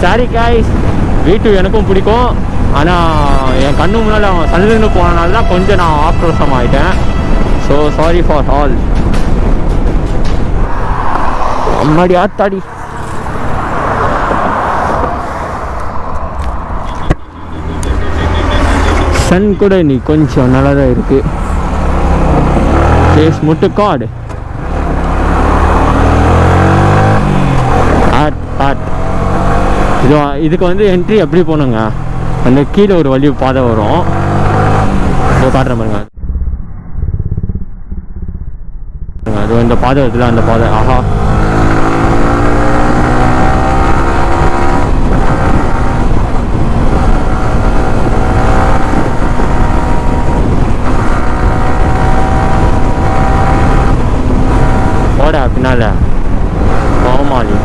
Sorry guys, V2 எனக்கும் பிடிக்கும். ஆனால் என் கண்ணு முன்னால் அவன் சல்லுன்னு போனனால தான் கொஞ்சம் நான் ஆக்ரோஷம் ஆகிட்டேன். So sorry for all. அம்மாடி ஆத்தாடி. சன் கூட நீ கொஞ்சம் நல்லா தான் இருக்கு. ஃபேஸ் முட்டு கார்டு இதுக்கு வந்து என்ட்ரி எப்படி போகணுங்க, அந்த கீழே ஒரு வழி பாதை வரும். இதோ காட்டுற பாருங்க, அது இந்த பாதை இருக்குல்ல, அந்த பாதை. ஆஹா, போடா பின்னால கோமாளி.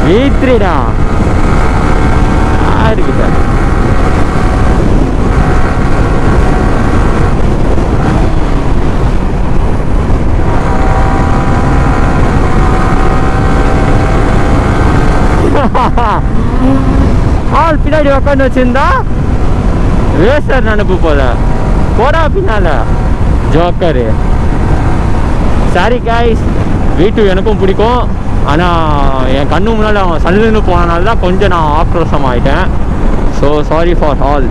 V3டா இருக்குதா? ஆள் பின்னாடி உட்காந்து வச்சிருந்தா ரேசர் நினப்பு போல. போடா பின்னால ஜோக்கரு. சாரி காய்ஸ், V2 எனக்கும் பிடிக்கும். ஆனால் என் கண்ணு முன்னால் அவன் சல்லுன்னு போனனால தான் கொஞ்சம் நான் ஆக்ரோஷம் ஆகிட்டேன். So sorry for all.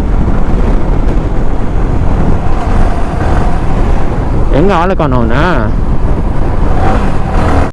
எங்கே ஆளை காணோன்னு